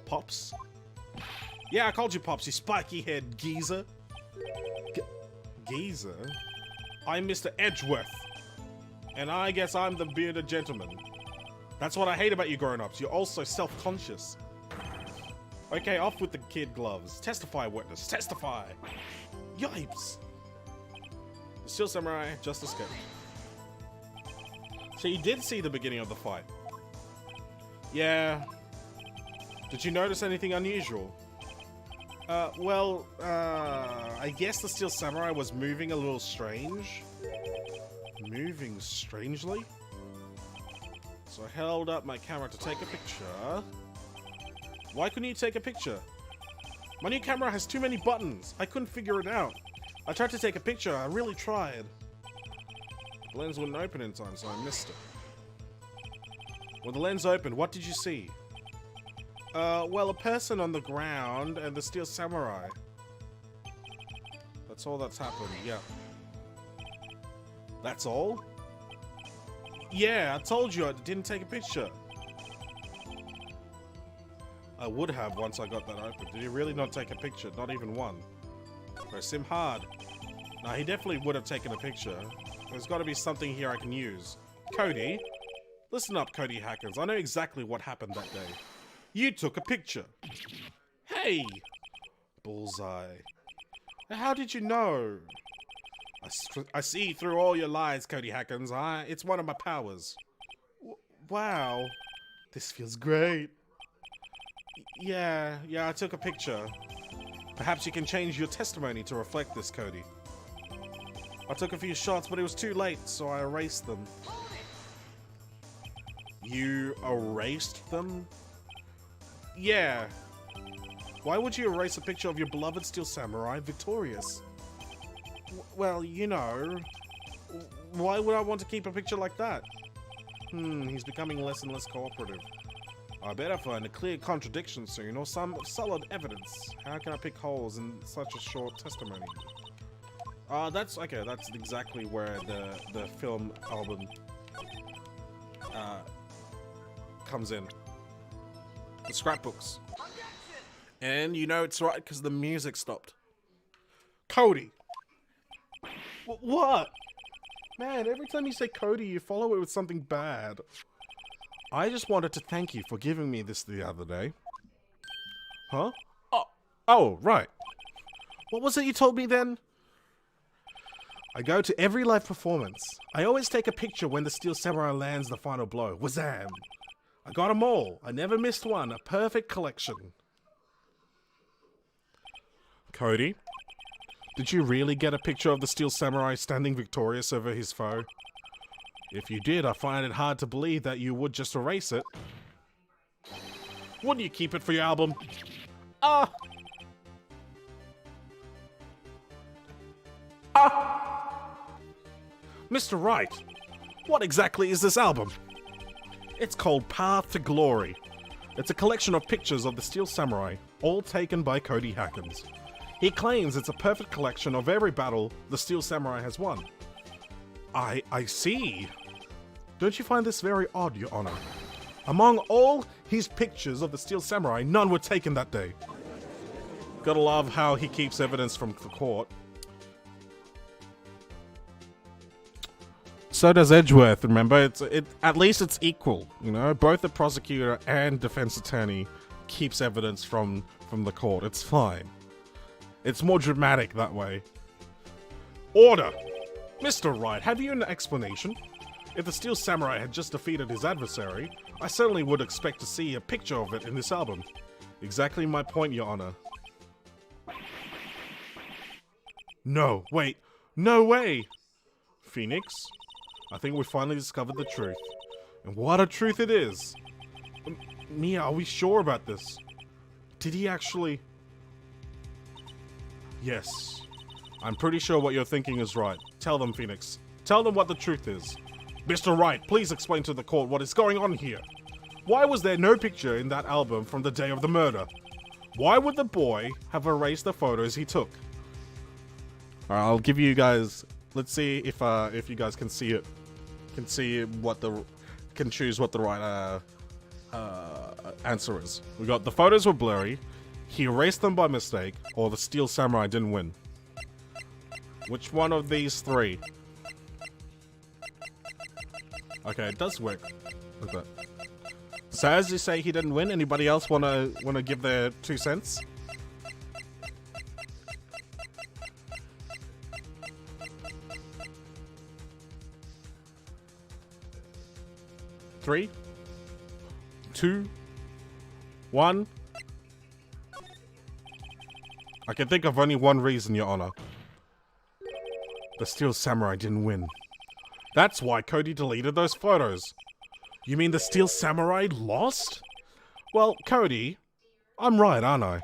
Pops? Yeah, I called you Pops, you spiky-head geezer. Geezer? I'm Mr. Edgeworth. And I guess I'm the bearded gentleman. That's what I hate about you grown-ups. You're also self-conscious. Okay, off with the kid gloves. Testify, witness. Testify! Yipes! The Steel Samurai just escaped. So you did see the beginning of the fight? Yeah. Did you notice anything unusual? I guess the Steel Samurai was moving a little strange. Moving strangely? So I held up my camera to take a picture. Why couldn't you take a picture? My new camera has too many buttons. I couldn't figure it out. I tried to take a picture. I really tried. The lens wouldn't open in time, so I missed it. When the lens opened, what did you see? Well, a person on the ground and the Steel Samurai. That's all that's happened, yeah. That's all? Yeah, I told you I didn't take a picture. I would have once I got that open. Did he really not take a picture? Not even one. Press him hard. No, he definitely would have taken a picture. There's got to be something here I can use. Cody? Listen up, Cody Hackens. I know exactly what happened that day. You took a picture. Hey! Bullseye. How did you know? I see through all your lies, Cody Hackins. It's one of my powers. Wow. This feels great. Yeah, I took a picture. Perhaps you can change your testimony to reflect this, Cody. I took a few shots, but it was too late, so I erased them. You erased them? Yeah. Why would you erase a picture of your beloved Steel Samurai victorious? Well, you know. Why would I want to keep a picture like that? He's becoming less and less cooperative. I better find a clear contradiction soon, or some solid evidence. How can I pick holes in such a short testimony? That's okay. That's exactly where the film album comes in. The scrapbooks. And you know it's right because the music stopped. Cody! What? Man, every time you say Cody, you follow it with something bad. I just wanted to thank you for giving me this the other day. Huh? Oh, right. What was it you told me then? I go to every live performance. I always take a picture when the Steel Samurai lands the final blow. Wazam! I got them all. I never missed one. A perfect collection. Cody, did you really get a picture of the Steel Samurai standing victorious over his foe? If you did, I find it hard to believe that you would just erase it. Wouldn't you keep it for your album? Mr. Wright, what exactly is this album? It's called Path to Glory. It's a collection of pictures of the Steel Samurai, all taken by Cody Hackins. He claims it's a perfect collection of every battle the Steel Samurai has won. I see. Don't you find this very odd, Your Honor? Among all his pictures of the Steel Samurai, none were taken that day. Gotta love how he keeps evidence from the court. So does Edgeworth, remember? At least it's equal, you know? Both the prosecutor and defense attorney keeps evidence from the court. It's fine. It's more dramatic that way. Order! Mr. Wright, have you an explanation? If the Steel Samurai had just defeated his adversary, I certainly would expect to see a picture of it in this album. Exactly my point, Your Honor. No, wait. No way! Phoenix, I think we finally discovered the truth. And what a truth it is! Mia, are we sure about this? Did he actually... Yes. I'm pretty sure what you're thinking is right. Tell them, Phoenix. Tell them what the truth is. Mr. Wright, please explain to the court what is going on here. Why was there no picture in that album from the day of the murder? Why would the boy have erased the photos he took? Alright, I'll give you guys... Let's see if you guys can see it. Can choose what the right answer is. We got the photos were blurry, he erased them by mistake, or the Steel Samurai didn't win. Which one of these three? Okay, it does work. Look at that. So as you say he didn't win, anybody else wanna give their 2 cents? Three, 2, 1. I can think of only one reason, Your Honor. The Steel Samurai didn't win. That's why Cody deleted those photos. You mean the Steel Samurai lost? Well, Cody, I'm right, aren't I?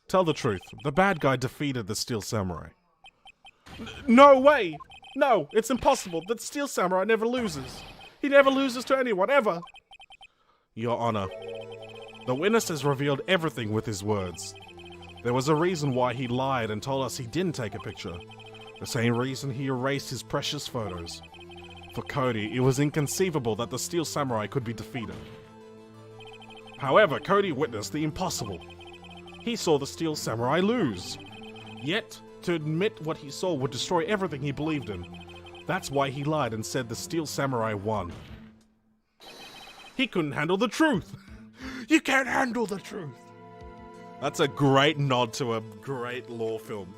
Tell the truth. The bad guy defeated the Steel Samurai. No way! No, it's impossible. The Steel Samurai never loses. He never loses to anyone, ever. Your Honor, the witness has revealed everything with his words. There was a reason why he lied and told us he didn't take a picture. The same reason he erased his precious photos. For Cody, it was inconceivable that the Steel Samurai could be defeated. However, Cody witnessed the impossible. He saw the Steel Samurai lose. Yet, to admit what he saw would destroy everything he believed in. That's why he lied and said the Steel Samurai won. He couldn't handle the truth. You can't handle the truth. That's a great nod to a great law film.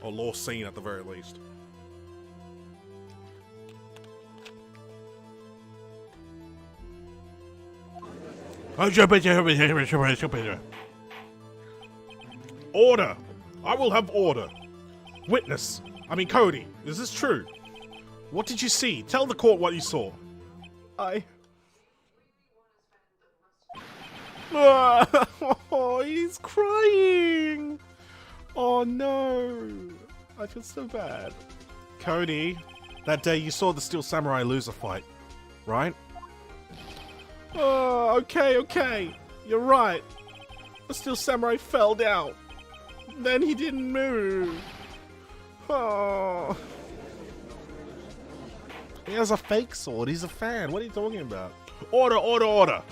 Or law scene at the very least. Order! I will have order. Witness, Cody, is this true? What did you see? Tell the court what you saw. Oh, he's crying. Oh no. I feel so bad. Cody, that day you saw the Steel Samurai lose a fight, right? Oh, okay. You're right. The Steel Samurai fell down. Then he didn't move. Oh. He has a fake sword. He's a fan. What are you talking about? Order.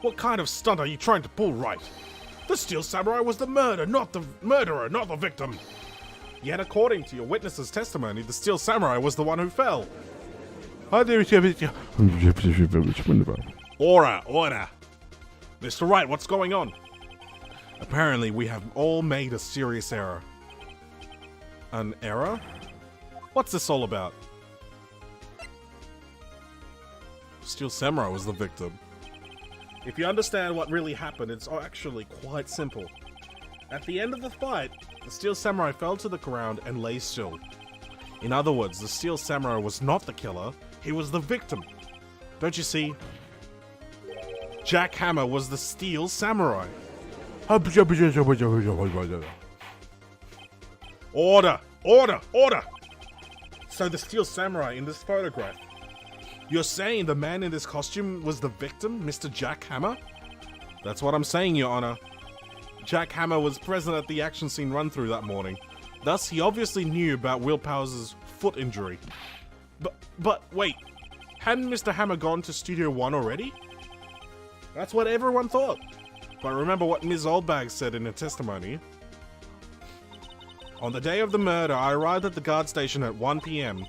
What kind of stunt are you trying to pull, Wright? The Steel Samurai was the murderer, not the victim. Yet according to your witness's testimony, the Steel Samurai was the one who fell. Order. Mr. Wright, what's going on? Apparently, we have all made a serious error. An error? What's this all about? Steel Samurai was the victim. If you understand what really happened, it's actually quite simple. At the end of the fight, the Steel Samurai fell to the ground and lay still. In other words, the Steel Samurai was not the killer, he was the victim. Don't you see? Jack Hammer was the Steel Samurai. Order! So the Steel Samurai in this photograph, you're saying the man in this costume was the victim, Mr. Jack Hammer? That's what I'm saying, Your Honor. Jack Hammer was present at the action scene run-through that morning. Thus, he obviously knew about Will Powers' foot injury. But wait, hadn't Mr. Hammer gone to Studio 1 already? That's what everyone thought. But remember what Ms. Oldbag said in her testimony. On the day of the murder, I arrived at the guard station at 1 p.m.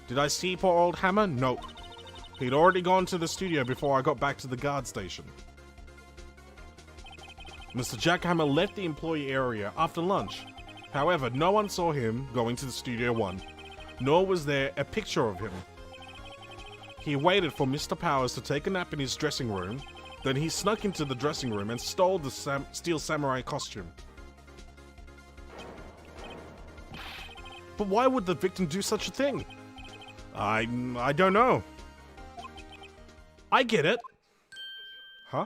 Did I see poor old Hammer? Nope. He'd already gone to the studio before I got back to the guard station. Mr. Jack Hammer left the employee area after lunch. However, no one saw him going to the Studio 1, nor was there a picture of him. He waited for Mr. Powers to take a nap in his dressing room, then he snuck into the dressing room and stole the Steel Samurai costume. But why would the victim do such a thing? I don't know. I get it. Huh?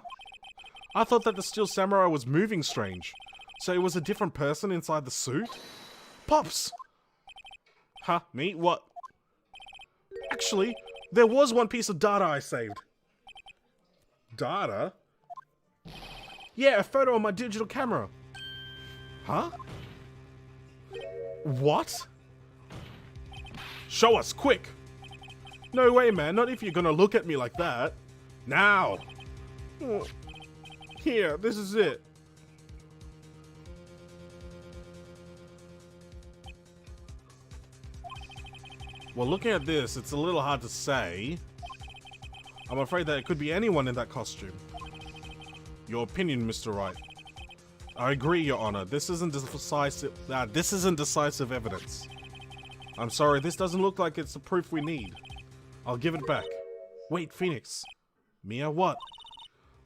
I thought that the Steel Samurai was moving strange. So it was a different person inside the suit? Pops! Huh? Me? What? Actually, there was one piece of data I saved. Data? Yeah, a photo on my digital camera. Huh? What? Show us, quick! No way, man, not if you're gonna look at me like that. Now! Oh. Here, this is it. Well, looking at this, it's a little hard to say. I'm afraid that it could be anyone in that costume. Your opinion, Mr. Wright. I agree, Your Honor. This isn't decisive. This isn't decisive evidence. I'm sorry, this doesn't look like it's the proof we need. I'll give it back. Wait, Phoenix. Mia, what?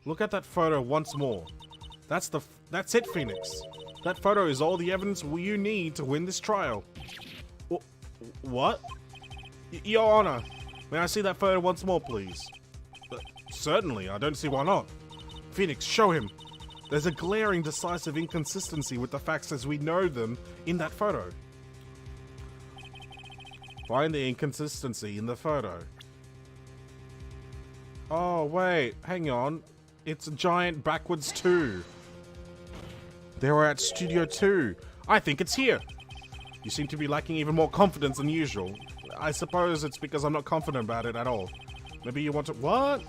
Look at that photo once more. That's it, Phoenix. That photo is all the evidence you need to win this trial. What? Your Honor, may I see that photo once more, please? Certainly, I don't see why not. Phoenix, show him. There's a glaring, decisive inconsistency with the facts as we know them in that photo. Find the inconsistency in the photo. Oh, wait, hang on. It's a giant backwards 2. They were at Studio 2. I think it's here. You seem to be lacking even more confidence than usual. I suppose it's because I'm not confident about it at all. Maybe you want to... What?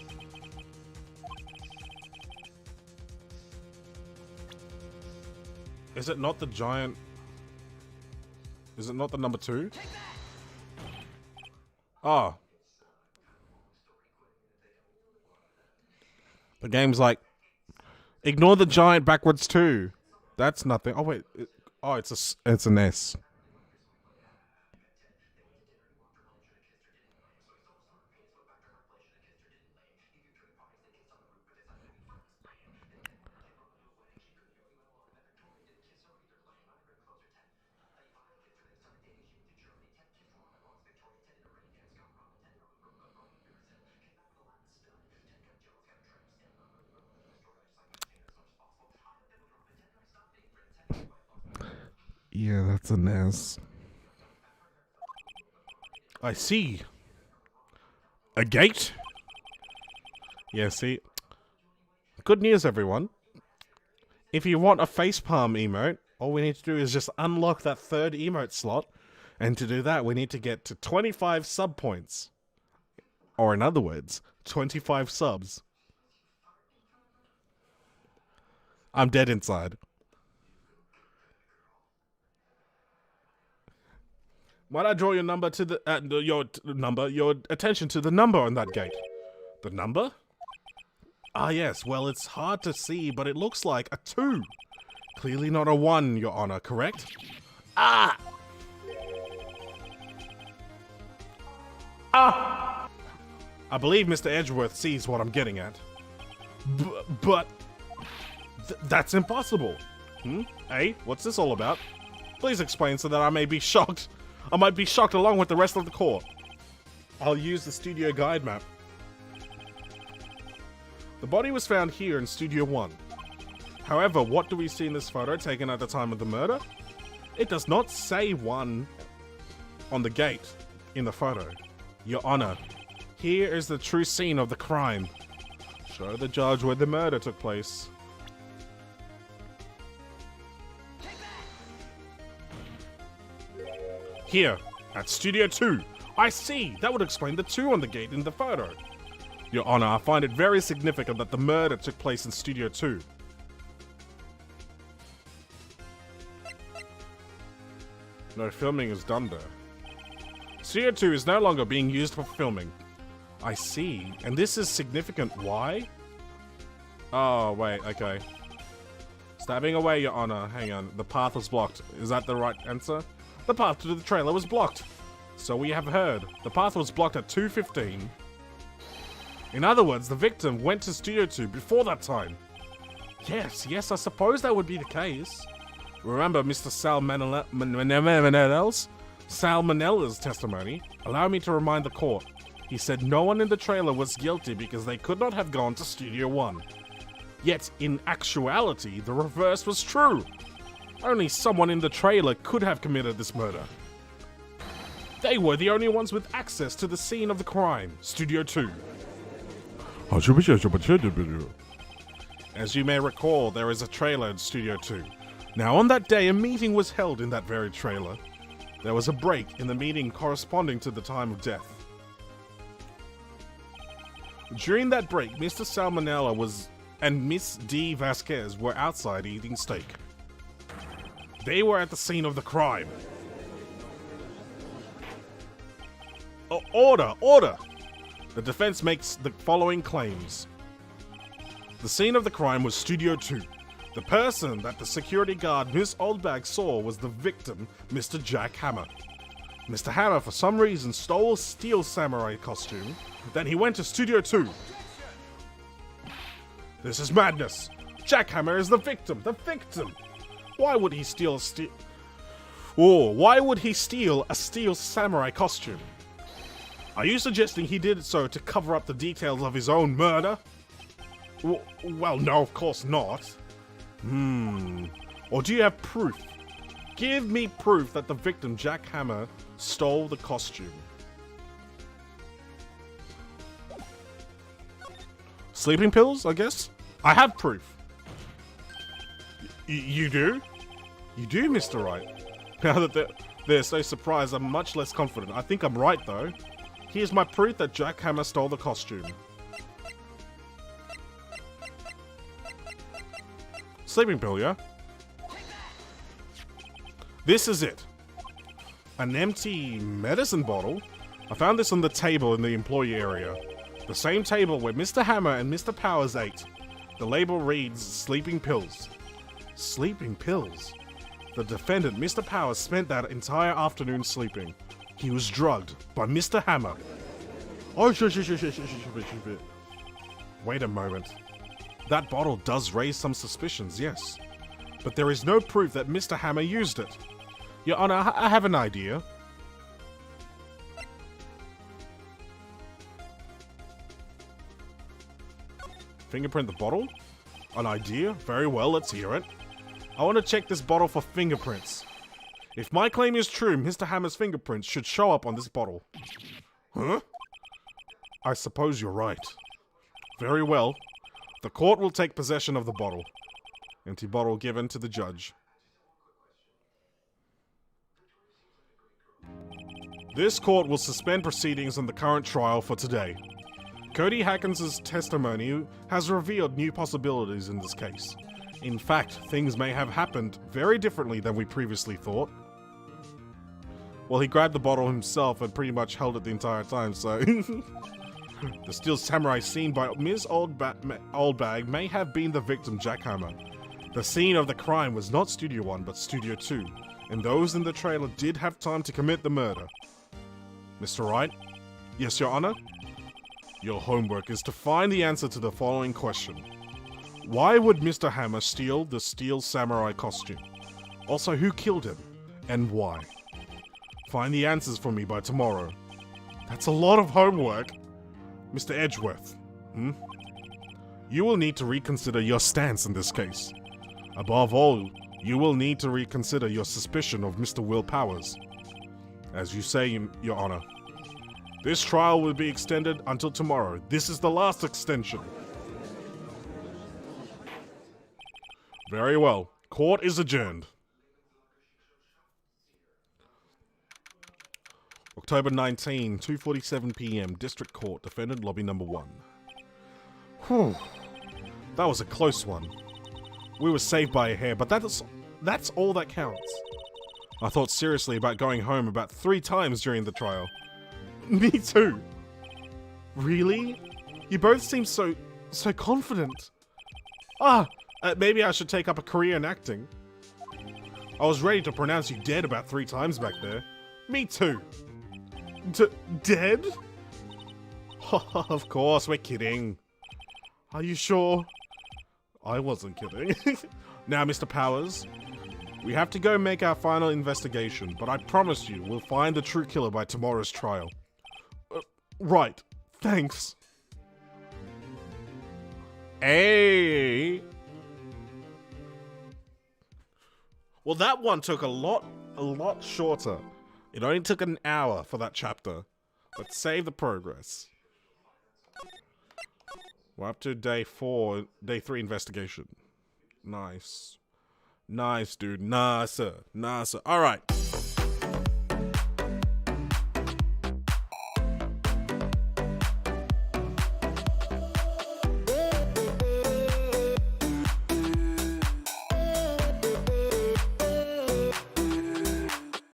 Is it not the giant... Is it not the number 2? Oh. The game's like, ignore the giant backwards 2. That's nothing. Oh wait. It's an S. Yeah, that's an S. I see. A gate? Yeah, see? Good news, everyone. If you want a facepalm emote, all we need to do is just unlock that third emote slot. And to do that, we need to get to 25 sub points. Or in other words, 25 subs. I'm dead inside. Might I draw your number to the your attention to the number on that gate? The number? Ah, yes. Well, it's hard to see, but it looks like a 2. Clearly not a 1, Your Honor. Correct? Ah! Ah! I believe Mr. Edgeworth sees what I'm getting at. But that's impossible. Hey, what's this all about? Please explain so that I may be shocked. I might be shocked along with the rest of the court. I'll use the studio guide map. The body was found here in Studio 1. However, what do we see in this photo taken at the time of the murder? It does not say 1 on the gate in the photo. Your Honor, here is the true scene of the crime. Show the judge where the murder took place. Here, at Studio 2. I see! That would explain the 2 on the gate in the photo. Your Honor, I find it very significant that the murder took place in Studio 2. No filming is done there. Studio 2 is no longer being used for filming. I see. And this is significant. Why? Oh, wait, okay. Stabbing away, Your Honor. Hang on. The path was blocked. Is that the right answer? The path to the trailer was blocked. So we have heard. The path was blocked at 2:15. In other words, the victim went to Studio 2 before that time. Yes, I suppose that would be the case. Remember Mr. Salmonella's testimony? Allow me to remind the court. He said no one in the trailer was guilty because they could not have gone to Studio 1. Yet, in actuality, the reverse was true. Only someone in the trailer could have committed this murder. They were the only ones with access to the scene of the crime, Studio 2. As you may recall, there is a trailer in Studio 2. Now, on that day, a meeting was held in that very trailer. There was a break in the meeting corresponding to the time of death. During that break, Mr. Salmonella and Miss D. Vasquez were outside eating steak. They were at the scene of the crime. Order! The defense makes the following claims. The scene of the crime was Studio 2. The person that the security guard Miss Oldbag saw was the victim, Mr. Jack Hammer. Mr. Hammer, for some reason, stole a steel samurai costume. Then he went to Studio 2. This is madness. Jack Hammer is the victim. The victim. Why would he steal a steel samurai costume? Are you suggesting he did so to cover up the details of his own murder? Well, no, of course not. Or do you have proof? Give me proof that the victim, Jack Hammer, stole the costume. Sleeping pills, I guess? I have proof. You do? You do, Mr. Wright. Now that they're so surprised, I'm much less confident. I think I'm right, though. Here's my proof that Jack Hammer stole the costume. Sleeping pill, yeah? This is it. An empty medicine bottle? I found this on the table in the employee area. The same table where Mr. Hammer and Mr. Powers ate. The label reads, sleeping pills. Sleeping pills? The defendant, Mr. Powers, spent that entire afternoon sleeping. He was drugged by Mr. Hammer. Oh, wait a moment. That bottle does raise some suspicions, yes. But there is no proof that Mr. Hammer used it. Your Honor, I have an idea. Fingerprint the bottle? An idea? Very well, let's hear it. I want to check this bottle for fingerprints. If my claim is true, Mr. Hammer's fingerprints should show up on this bottle. Huh? I suppose you're right. Very well. The court will take possession of the bottle. Empty bottle given to the judge. This court will suspend proceedings on the current trial for today. Cody Hackins' testimony has revealed new possibilities in this case. In fact, things may have happened very differently than we previously thought. Well, he grabbed the bottle himself and pretty much held it the entire time, so... The steel samurai seen by Ms. Oldbag may have been the victim, Jackhammer. The scene of the crime was not Studio 1, but Studio 2, and those in the trailer did have time to commit the murder. Mr. Wright? Yes, Your Honor? Your homework is to find the answer to the following question. Why would Mr. Hammer steal the steel samurai costume? Also, who killed him, and why? Find the answers for me by tomorrow. That's a lot of homework. Mr. Edgeworth, You will need to reconsider your stance in this case. Above all, you will need to reconsider your suspicion of Mr. Will Powers. As you say, Your Honor, this trial will be extended until tomorrow. This is the last extension. Very well. Court is adjourned. October 19, 2:47 p.m. District Court, Defendant Lobby Number 1. Whew. That was a close one. We were saved by a hair, but that's all that counts. I thought seriously about going home about 3 times during the trial. Me too. Really? You both seem so confident. Maybe I should take up a career in acting. I was ready to pronounce you dead about 3 times back there. Me too. Dead? Of course, we're kidding. Are you sure? I wasn't kidding. Now, Mr. Powers, we have to go make our final investigation, but I promise you we'll find the true killer by tomorrow's trial. Right. Thanks. Hey. Well, that one took a lot shorter. It only took an hour for that chapter. Let's save the progress. We're up to day 3 investigation. Nice. Nice, dude. Nice, sir. Alright.